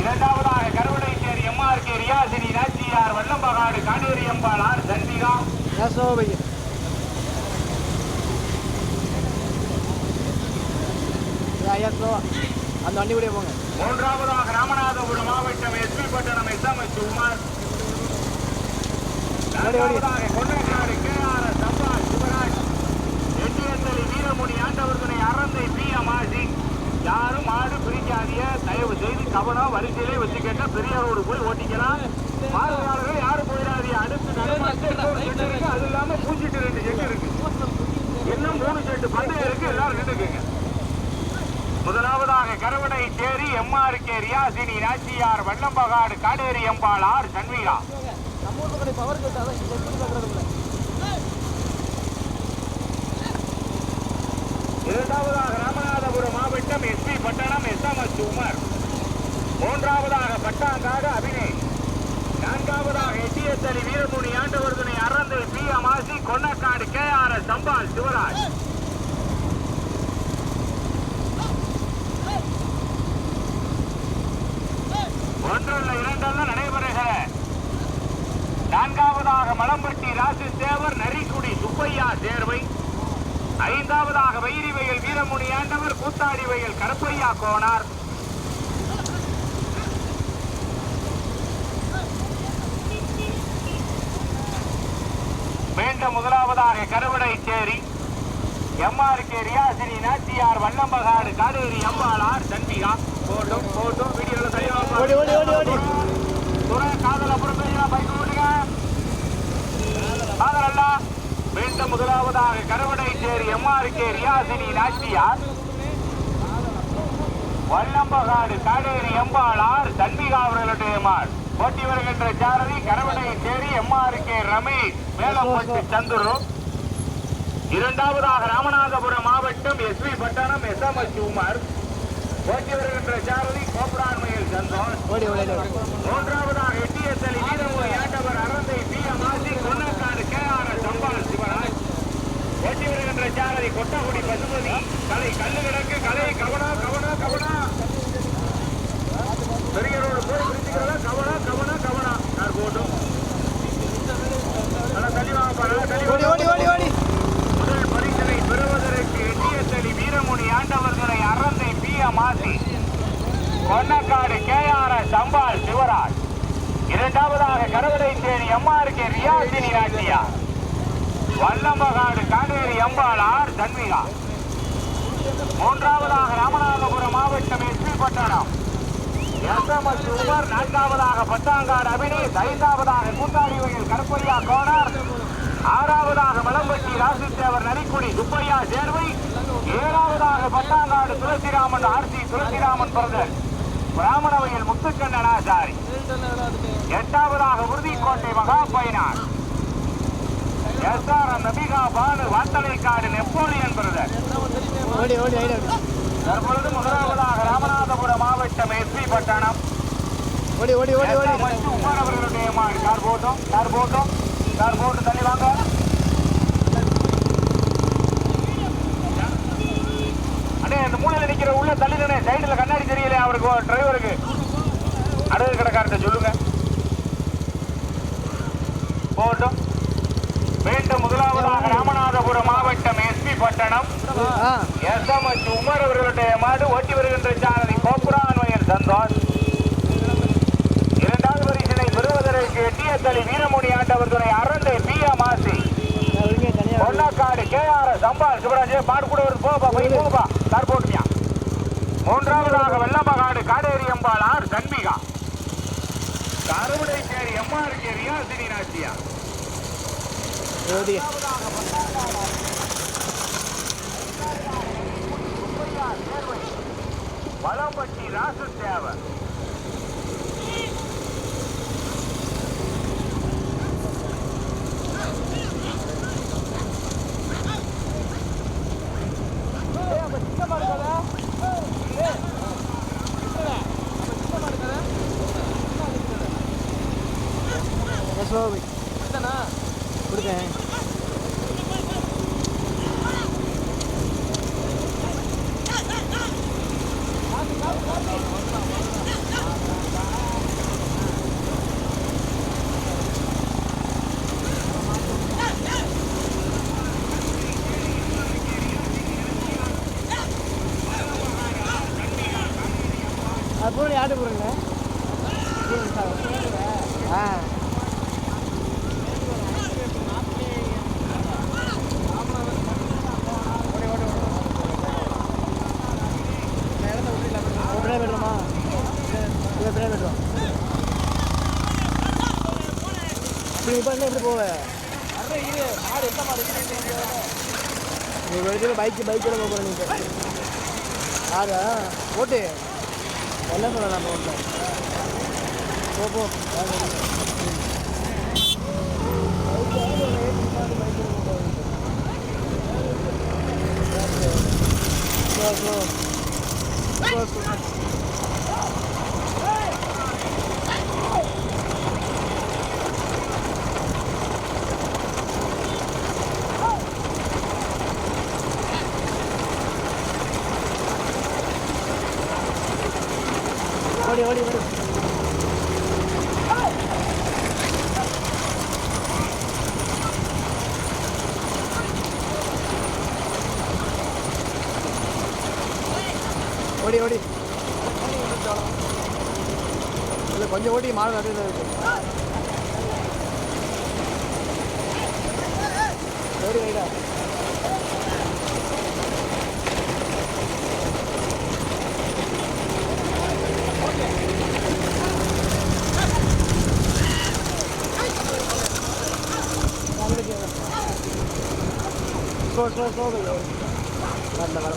இரண்டாவதாக கருவடைச்சேரி எம்ஆர்கே ரியாசினி நாச்சியார் வல்லம்பகாடு காடேரி அம்பாளார் தன்விகா அந்த வண்டி கூட போங்க. மூன்றாவதாக ராமநாதபுரம் மாவட்டம் எஸ்பி பட்டணம் எஸ்எம்எச் உமார். நான்காவதாக கொண்டக்காடு கேஆர் சம்பா சிவராஜ். எட்டியத்தலி வீரமுனி ஆண்டவர்களை அறந்தை பி எம் ஆசி. யாரும் மாடு பிரிக்காதிய, தயவு செய்து கவனம் வரிசையிலே வச்சுக்கிட்ட பெரியவரோடு போய் ஓட்டிக்கலாம். பார்வையாளர்கள் யாரும் போயிடாதிய. அடுத்து இருக்கு, அது இல்லாம பூச்சிட்டு 2 செட்டு இருக்கு, இன்னும் 3 செட்டு பந்தயம் இருக்கு. எல்லாரும் நின்றுக்குங்க. முதலாவதாக கருவடை சேரி எம்ஆர்கே ரியாசினி நாச்சியார் வல்லம்பகாடு காடேரி அம்பாளார் தன்வீரா. இரண்டாவதாக ராமநாதபுரம் மாவட்டம் எஸ்பி பட்டணம் எஸ்எம்எச் உமர். மூன்றாவதாக பட்டாங்காடு அபினேஷ். நான்காவதாக எட்டியத்தலி வீரமுனி ஆண்டவர்தனை அறந்தை பி எம் ஆசி. கொன்னக்காடு கேஆர் சம்பால் சிவராஜ். ஒன்றல்ல இரண்டல்ல நடைபெறுகிற நான்காவதாக மலம்பட்டி ராசு தேவர் நரிக்குடி சுப்பையா சேர்வை. ஐந்தாவதாக வைரிவயல் வீரமுனி ஆண்டவர் கூத்தாடி வயல் கருப்பையா கோனார். மீண்டும் முதலாவதாக கருவடை சேரி எம்ஆர்கே ரியாசினி நாச்சியார் வல்லம்பகாடு காடேரி அம்பாளார் தன்விகா. போட்டோம் வீடியோல காதல் அப்புறம் பைக் ஓட்டுங்க. காதல் அல்ல. மீண்டும் முதலாவதாக கருவடை சேரி எம்ஆர்கே ரியாசினி நாச்சியார் வல்லம்பகாடு காடேரி அம்பாளார் தன்விகா அவர்களுடைய மாள். போட்டி வருகின்ற சாரதி கருவடை சேரி எம்ஆர்கே ரமேஷ் மேலப்பட்டு சந்துரு. இரண்டாவதாக ராமநாதபுரம் மாவட்டம் எஸ்பி பட்டணம் எஸ்எம்எச் உமர். போட்டி வருகின்ற சாரதி கோபுரான்மையில் சந்தோஷ். மூன்றாவதாக எட்டியத்தலி வீரமுனி ஆண்டவர் அறந்தை பி எம் ஆசி. கொன்னக்காடு கேஆர் சம்பால் சிவராஜ். போட்டி வருகின்ற சாரதி கொட்டகுடி பசுபதி. கலை கல்லு கிடக்கு, கலை கவனம் கவனம் கவனம். பெரியரோடு போய் பிரிச்சுக்கிறதா கவனம் கவனம் கவனம். யார் போட்டும் முதல் பரிசனை பெறுவதற்கு எட்டியத்தலி வீரமுனி ஆண்டவர்களை அறந்தை பி எம் ஆசி. கொன்னக்காடு கேஆர் சம்பால் சிவராஜ். இரண்டாவதாக கருவடை சேரி எம்ஆர்கே ரியாசினி நாச்சியார் வல்லம்பகாடு காடேரி அம்பாளார் தன்விகா. மூன்றாவதாக ராமநாதபுரம் மாவட்டம் எஸ்பி பட்டணம் எஸ்எம்எச் உமர். நான்காவதாக பத்தாங்காடு அபினேஷ். ஐந்தாவதாக கூத்தாடி வயல் கருப்பையா கோனார். ஆறாவதாக மலம்பட்டி ராசுத்தேவர் நரிக்குடி சுப்பையா சேர்வை. ஏழாவதாக பத்தாங்காடு துளசிராமன் ஆர்சி துளசிராமன் பிரதர் பிராமணவையில் முத்துக்கண்ணன் ஆசாரி. எட்டாவதாக உறுதிக்கோட்டை மகா பைனார் எஸ்ஆர் நபிகா பானு வாத்தலைக்காடு நெப்போலியன் பிரதர். தற்பொழுது முதலாவதாக ராமநாதபுரம் மாவட்டம் எஸ்பி பட்டணம் உமர் அவர்களுடைய மாடு. கார் போட்டும் தள்ளி வாங்க. அண்ணே இந்த மூலையில நிக்கிற உள்ள தள்ளினே சைடுல கண்ணாடி தெரியல அவருக்கு டிரைவருக்கு. அடுத்த கடைக்கார்ட்ட சொல்லுங்க. போட்டும். மீண்டும் முதலாவதாக ராமநாதபுரம் மாவட்டம் எஸ்பி பட்டணம் எஸ்எம்எச் உமர் அவர்களுடைய மாடு. ஓட்டி வருகின்ற சாரதி கோபுரான்மையன் சந்தோஷ். இரண்டாவது பரிசினை பெறுவதற்கு எட்டியத்தலி வீரமுனி ஆண்டவர் துணை அறந்தை பி எம் ஆசி. கொன்னக்காடு கேஆர் சம்பால் சிவராஜ். மாடு கூட வருது, போகப்பா கார் போட்டுமியா. மூன்றாவதாக வெள்ளம்பகாடு காடேரி அம்பாளார் தன்விகா. கருவடை சேரி எம்ஆர்கே ரியாசினி நாச்சியார். வளம்பட்டி ராசு தேவர். ஸ்லோ போய் கொடுத்தேன். அது போய் ஆட்டு போடுங்க. ஆ உடனே போய்டலாமா? இல்லை உடனே போய்டுறோம். நீ இப்போ என்ன எப்படி போவ? நீ வெளியில் பைக்கில் போக போகிற நீங்கள் யாரா ஓட்டு என்ன சொல்ல நம்ம ஒன்று போ ஓடி ஓடி ஓடி ஓடி ஓடி இல்லை கொஞ்சம் ஓடி மாடு நடுவில் இருக்கு. ஓடி வைடா ஸ்லோ வரல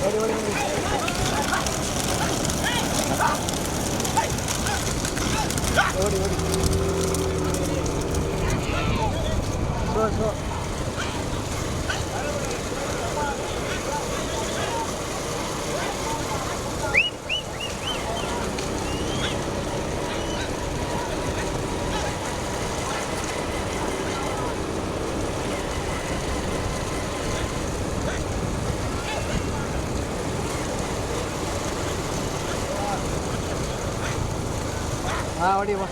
ஓடி ஓடி ஓடி ஓடி ஸ்லோ ஓடி வா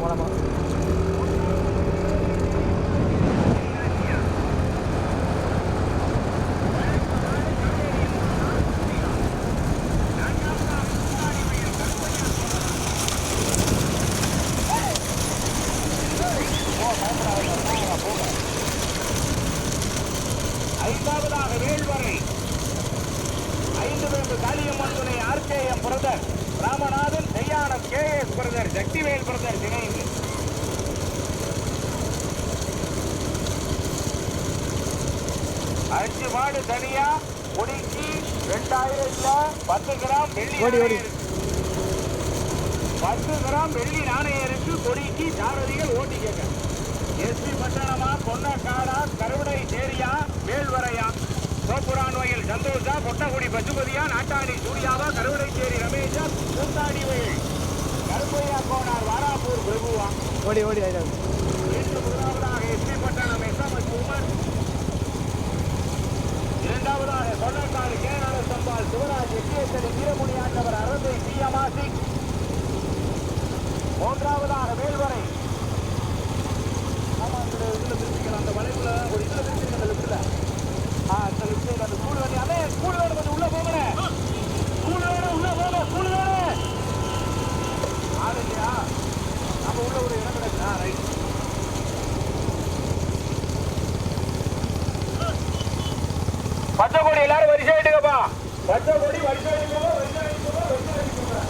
போலாமா? ஐந்தாவதாக வேல்வரை 5 வேம்பு காளியம்மன் துணை RKM பிரதர் ராமநாதன் செய்யானம் KS பிரதர் சக்திவேல் பிரதர் இணைந்து 5 மாடு தனியா குடிக்கு 2000 10 கிராம் வெள்ளி 10 கிராம் வெள்ளி நாணயம் இருக்கு. கொடிக்கு சாரதிகள் ஓட்டிக்கங்க. எஸ்பி பட்டணமா பொன்னக்காடா கருவடை சேரியா வேல்வரையா சோப்புரான் வயல் சந்தோஷா கொட்டகுடி பசுபதியா நாட்டாணி சூர்யாவா கருவடைச்சேரி ரமேஷா கூத்தாடி வயல் கருப்பையா கோனார் வாராப்பூர் பிரபுவா ஓடி ஓடி இன்று முதலாவதாக எஸ்பி பட்டணம் SMS உமர், இரண்டாவதாக கொள்ளக்காடு கேரள சம்பால் சிவராஜ் எட்டியத்தடி வீரமுனி ஆண்டவர் அரசை பியமாசி, மூன்றாவதாக வேல்வரை திருப்பிக்கலாம். அந்த வளைவுல ஒரு இதுல திருப்பிங்க அந்த லெஃப்ட்ல. அந்த லெஃப்ட் அந்த கூடு வேணும். அதே கூடு வேணும், கொஞ்சம் உள்ள போகிறேன். கூடு வேணும், உள்ள போக கூடு வேணும். ஆள் இல்லையா? நம்ம உள்ள ஒரு இடம் கிடக்குதா? ரைட். பச்சை கொடி எல்லாரும் வரிசை எடுக்கப்பா. பச்சை கொடி வரிசை எடுக்கவா, வரிசை எடுக்கவா, வரிசை எடுக்கவா.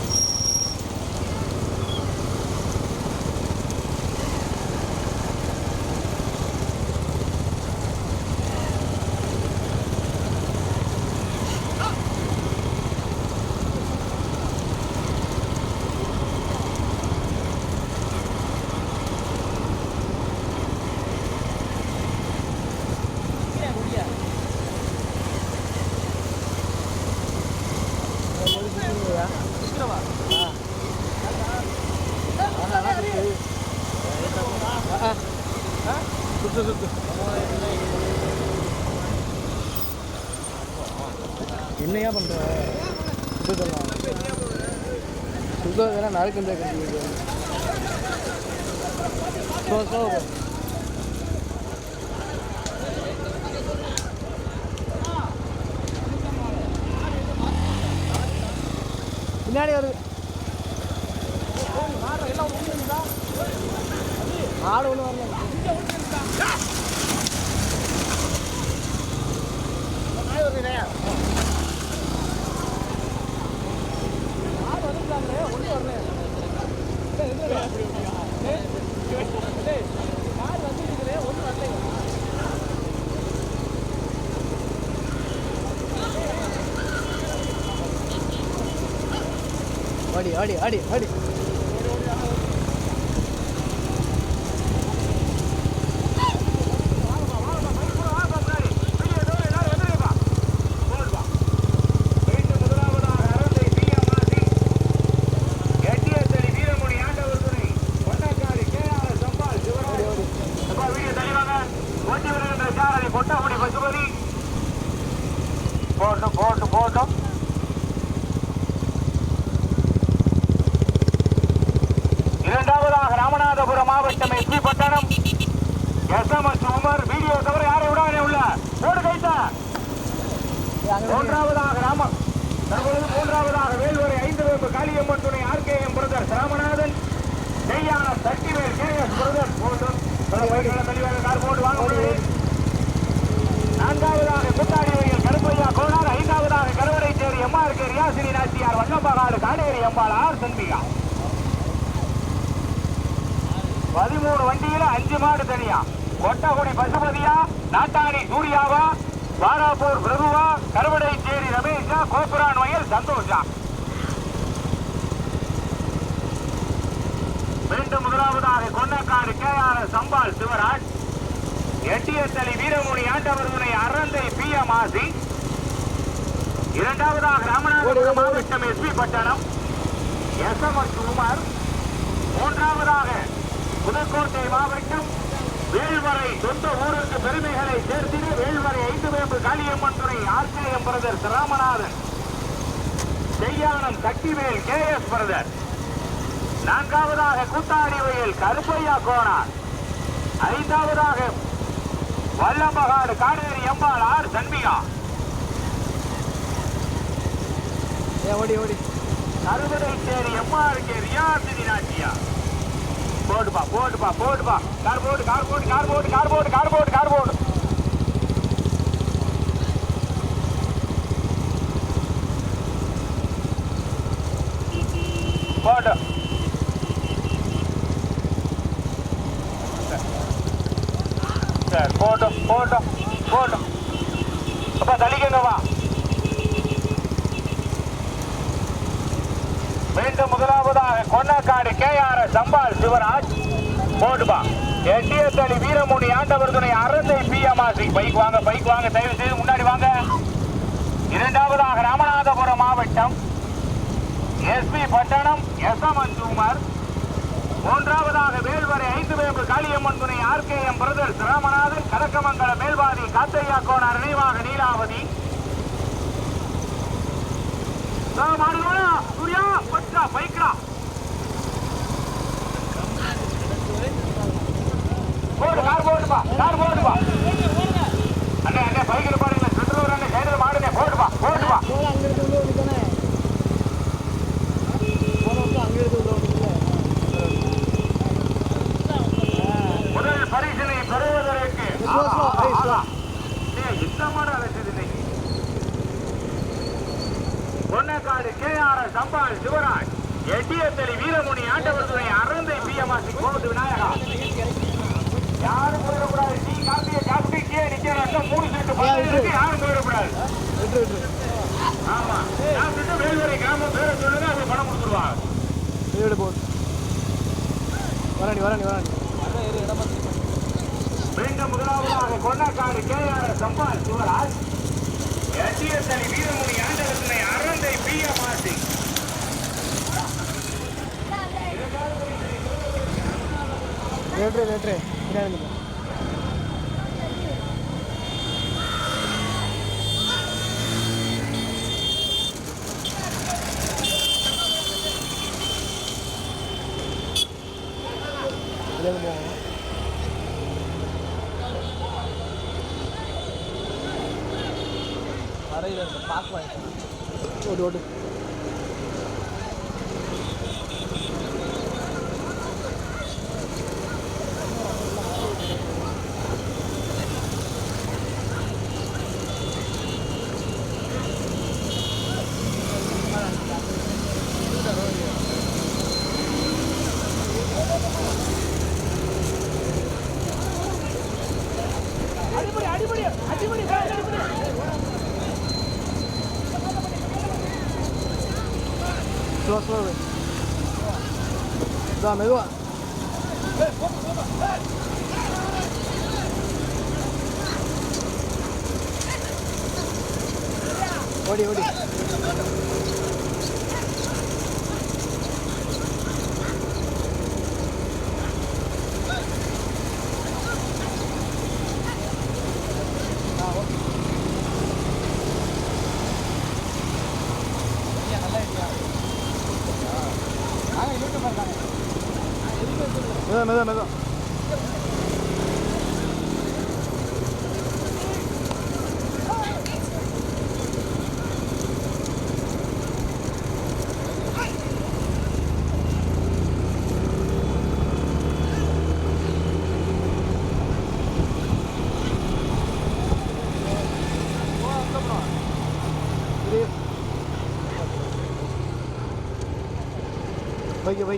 என்னையா பண்ற சுத்தலாம் சுத்தம் நாளைக்கு பின்னாடி வருது ஆடு ஒன்று வரல ஆடி ஆடி ஆடி ஆடி போட்டோம். இரண்டாவதாக ராமநாதபுரம் மாவட்டம் எஸ்பி பட்டணம் எஸ்எம்எஸ் உமர். வீடியோ தவிர யாரை விடாதே உள்ள போடு கைத்த. மூன்றாவதாக வேல்வரை 5 வேம்பு காளியம்மன் துணை ஆர்கேஎம் பிரதர்ஸ் ராமநாதன். நெய்யான சக்திவேல் கேஎஸ் பிரதர்ஸ் போட்டும் தெளிவாக கார் போட்டு வாங்க முடியும். 4வதாக கூட்டாடி வயல் கருப்பையா கோனார். 5வதாக கருவடைச்சேரி எம்ஆர்கே ரியாசினி நாச்சியார் வண்ணம்பகாடு காடேரி அம்பாள் ஆர் சண்மிகா. 13 வண்டியில 5 மாடு தனியா. கொட்டகுடி பசுபதியா, நாட்டாணி சூர்யாவா, வாராப்பூர் பிரபுவா, கருவடைச்சேரி ரமேஷா, கோபுரான் வயல் சந்தோஷா. மீண்டும் முதலாவதாக கொன்னக்காடு கேஆர்எஸ் அம்பாள் சிவராஜ். எட்டியத்தளி வீரமுனி ஆண்டவர் துணை அரந்தை PM ஆசி. இரண்டாவதாக ராமநாதபுரம் மாவட்டம் எஸ்பி பட்டணம் எஸ்எம்எஸ் உமர். மூன்றாவதாக புதுக்கோட்டை மாவட்டம் வேல்வரை சொந்த ஊருக்கு பெருமைகளை சேர்த்திட வேல்வரை 5 வேம்பு காளியம்மன் துணை ஆர்கேஎம் பிரதர்ஸ் ராமநாதன். செய்யானம் சக்திவேல் கேஎஸ் பிரதர். 4வதாக கூத்தாடி வயல் கருப்பையா கோனார். 5வதாக வல்லம்பகாடு காடேரி அம்பாள் ஆர் சண்மிகா. ஓடி ஓடி கருவடைச்சேரி எம்ஆர்கே ரியாசினி நாச்சியா. போடுப்பா போடுப்பா போடுப்பா. கார் போடு கார் போடு கார் போடு கார் போடு கார் போடு கார் போடு. போடு போட்டோம் போட்டோம் போட்டோம். அப்ப தள்ளிக்கங்க வா. மீண்டும் முதலாவதாக கொன்னக்காடு கேஆர்எஸ் அம்பாள் சிவராஜ். போடுபா. எட்டியத்தளி வீரமுனி ஆண்டவர் துணை அரசை PM ஆசி. பைக் வாங்க பைக் வாங்க, தயவு செய்து முன்னாடி வாங்க. இரண்டாவதாக ராமநாதபுரம் மாவட்டம் எஸ்பி பட்டணம் எஸ்எம்எஸ் உமர். மூன்றாவதாக வேல்வரை 5 வேம்பு காளியம்மன் துணை ஆர்கேஎம் பிரதர்ஸ் ராமநாதன். கடக்கமங்கல மேல்வாதி காத்தையா கோனார் நினைவாக நீலாவதி. சூர்யா பச்சா பைக்ரா போடு கார் போடு போடுப்பா கார் போடுப்பா அண்ணே அண்ணே பைக்கில் பாருங்க சென்ட்ரல் அண்ணே சைடில் மாடுனே போடுப்பா போடுப்பா அங்கே இருந்து உள்ள வந்துட்டானே அங்கே இருந்து உள்ள வந்துல முதல் பரிசினை பெறுவதற்கு இந்த மாடு அழைச்சது இன்னைக்கு பொன்னக்காடு KRS அம்பாள் சிவராஜ் எட்டியத்தலி வீரமுனி ஆண்டவர் துணை அறந்தை பிஎம்ஆசி கோவிட் விநாயகா யாரும் போயிடக்கூடாது டீ காப்பியை சாப்பிட்டு கீழே நிக்கிறோம் 3 செட்டு பணம் இருக்கு யாரும் போயிடக்கூடாது ஆமா சாப்பிட்டு வேல்வரை கிராமம் பேரை சொல்லுங்க அவங்க பணம் கொடுத்துருவாங்க போடு வராணி மீண்டும் முதலாவதாக கொன்னக்காடு KRS அம்பாள் சிவராஜ் எட்டியத்தலி வீரமுனி ஆண்டவர் துணை அறந்தை பிஎம்ஆசி லேட்ரு ஓடு ஸ்லோ மெதுவா ஓடி மெதுவா வைக்க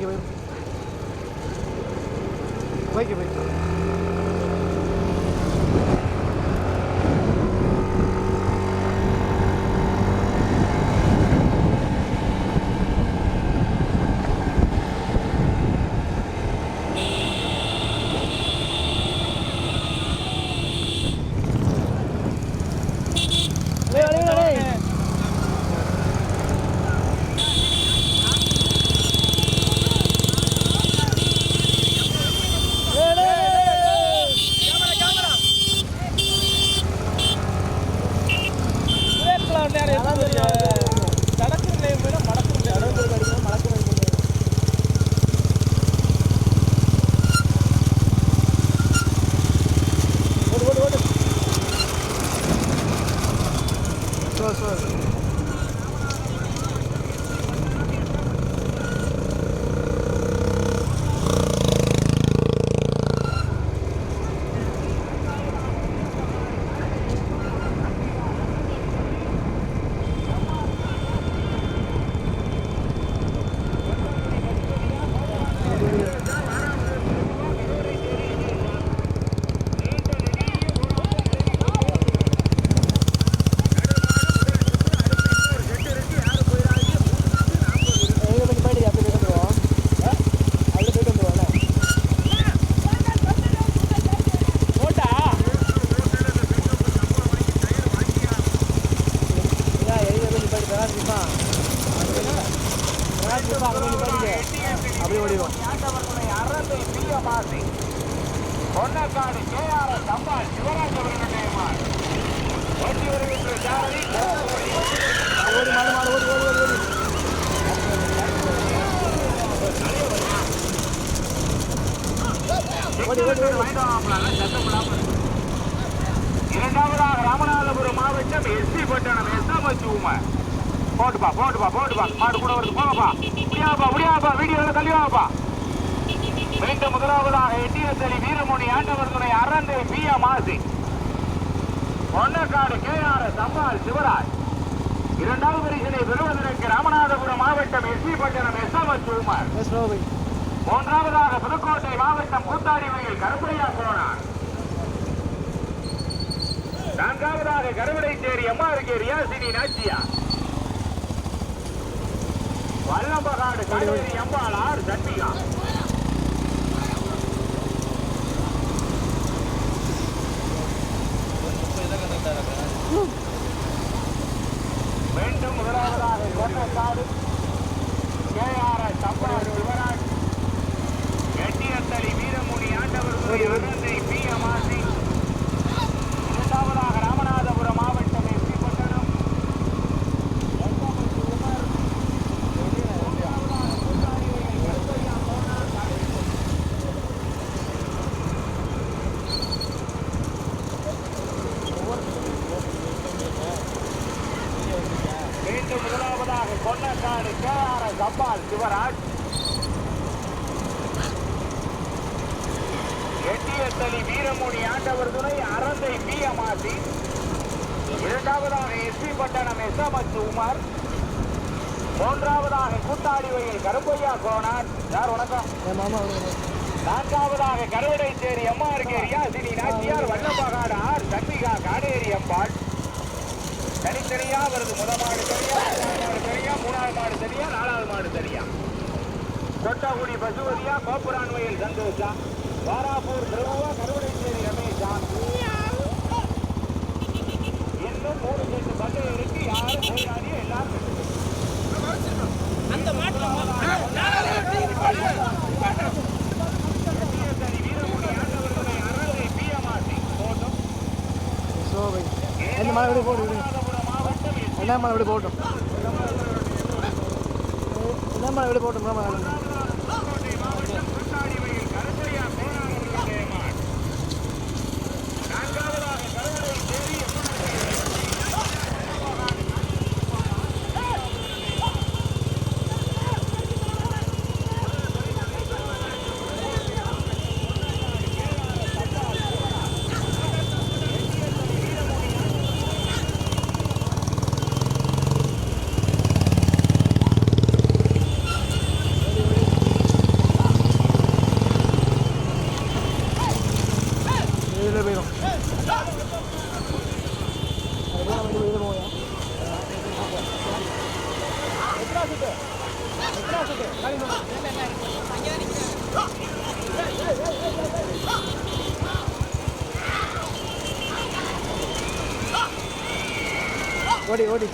அப்படியே ஓடிடுவோம். பொன்னக்காடு KRS அம்பாள் சிவராஜ் அவர்களுடைய மாடு ஓட்டி வருகின்ற சாரதி ஓடி மாடு மாடு ஓடி ஓடி ஓடி ஓடி இரண்டாவதாக ராமநாதபுரம் மாவட்டம் எஸ்பி பட்டணம் எஸ்எம்எச் உமர். போட்டுப்பா மாடு கூட வருது. போங்கப்பா, முடியாப்பா வீடியோல தள்ளிவாப்பா. மீண்டும் முதலாவதாக எட்டியத்தலி வீரமணி ஆண்டவர் துணை அரந்தை பி எம் ஆசி, பொன்னக்காடு KRS அம்பாள் சிவராஜ். இரண்டாவது பரிசினை பெறுவதற்கு ராமநாதபுரம் மாவட்டம் எஸ்பி பட்டணம் எஸ்எம்எச் உமர். மூன்றாவதாக புதுக்கோட்டை மாவட்டம் கூத்தாடி வயல் கருப்பையா கோனார். நான்காவதாக கருவடைச்சேரி எம்ஆர்கே ரியாசினி நாச்சியா. வல்லம்பகாடு காவேரி அம்பாளார் சண்மிகா. மீண்டும் முதலாவதாக கொன்னக்காடு KRS அம்பாள் சிவராஜ், எட்டியத்தலி வீரமுனி ஆண்டவர் அரந்தை பி எம் ஆசி. இரண்டாவதாக ராமநாதபுரம் மாவட்டம் எஸ்பி பட்டணம் மீண்டும் முதலாவதாக கொன்னக்காடு KRS அம்பாள் சிவராஜ், எட்டியத்தலி வீரமுனி ஆண்டவர் துணை அரந்தை பி எம் ஆசி. இரண்டாவதாக எஸ்பி பட்டணம் எஸ்எம்எச் உமர். மூன்றாவதாக கூத்தாடி வயல் கருப்பையா கோனார். யார் வணக்கம். நான்காவதாக கருவடைச்சேரி எம்ஆர்கே ரியாசினி நாச்சியார், வல்லம்பகாடு ஆர் சண்மிகா காடேரி அம்பாள். தனித்தனியா வருது. முதல் மாடு தனியா, இரண்டாவது மாடு தனியா, மூணாவது மாடு தனியா, நாலாவது மாடு தனியா. கொட்டகுடி பசுவதியா, கோப்புரான் வயல் சந்தோஷா, வாராப்பூர் திருவா, கருவடைச்சேரி ரமேஷா. இன்னும் 3 செட்டு பட்டை இருக்கு. யாரும் போராடி எல்லாரும் அந்த மாட்டுல வீரமுடி ஆண்டவர்களை அரங்கை பிஎம்ஆர்டி போட்டும். என்ன மழை விட போட்டோம் ஓடி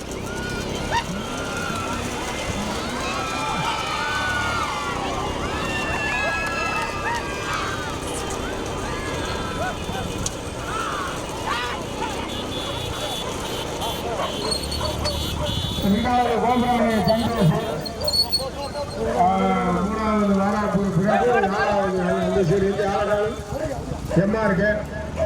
இரண்டாவது கோபுராணி சந்தோஷ், மூணாவது வாராப்பூர் பிறகு, நாலாவது எம்ஆர்கே